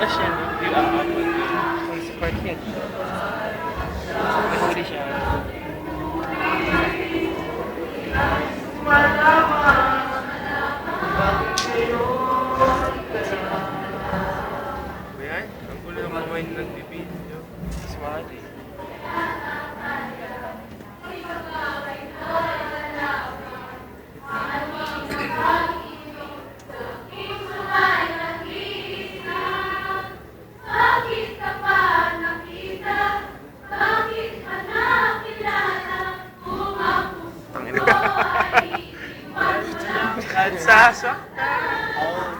siya, hindi aabot. May support yan. Nahuli siya. Ayan, ang gulo ng kamay na nagbibideo. Smart eh. At sasaktan.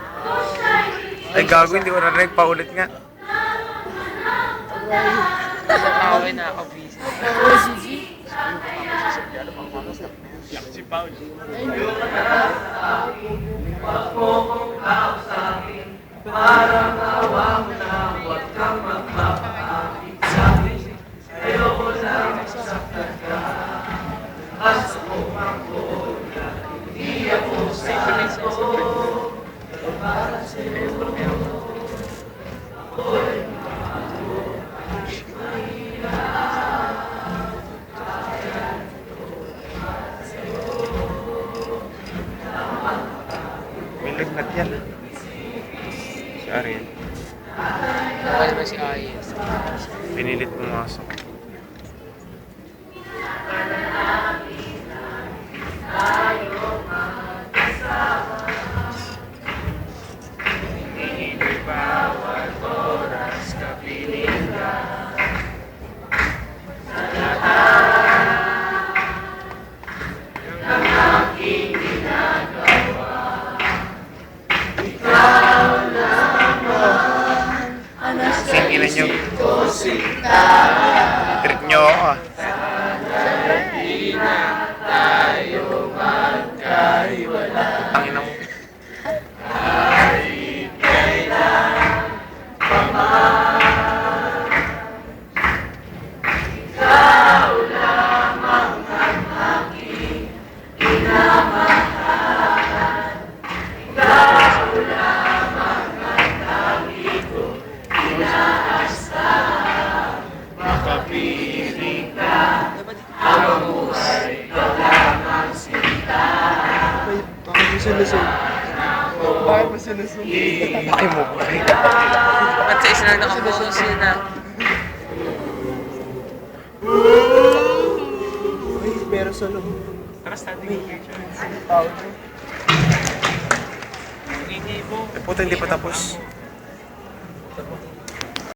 Ay gago, hindi ko narinig. Paulit nga. Nakaway na ako busy. Si Paul. Parang awa mo na, huwag kang magpapakit sa akin. Ayoko lang masaktan ka. Basta ko ang buo na hindi ako sa'yo. Para sa'yo ako'y May lagnat yan. Si Ariel. Nakaway naman si Ayes. Pinilit pumasok. bawat oras kapiling ka. Ng aking ginagawa, ikaw lamang ang Singilan nyo. ko sinta. Trip nyo ako ah. Di na tayo magkaiwala. Tangina mo. Kahit kailan pa man, ikaw lamang ang aking inamahan. Ikaw lamang ang lagi ko inaasahan. Makapiling ka, ang buhay ko lamang sinta. Bakit mo sinusog? Bakit mo sinusog? Bakit mo ba? At sa isa lang nakapokus yun na. Uy, pero sa loob. Tara, standing picture. Tawag mo. Ingay mo. Eh puta, hindi pa tapos. Tapos.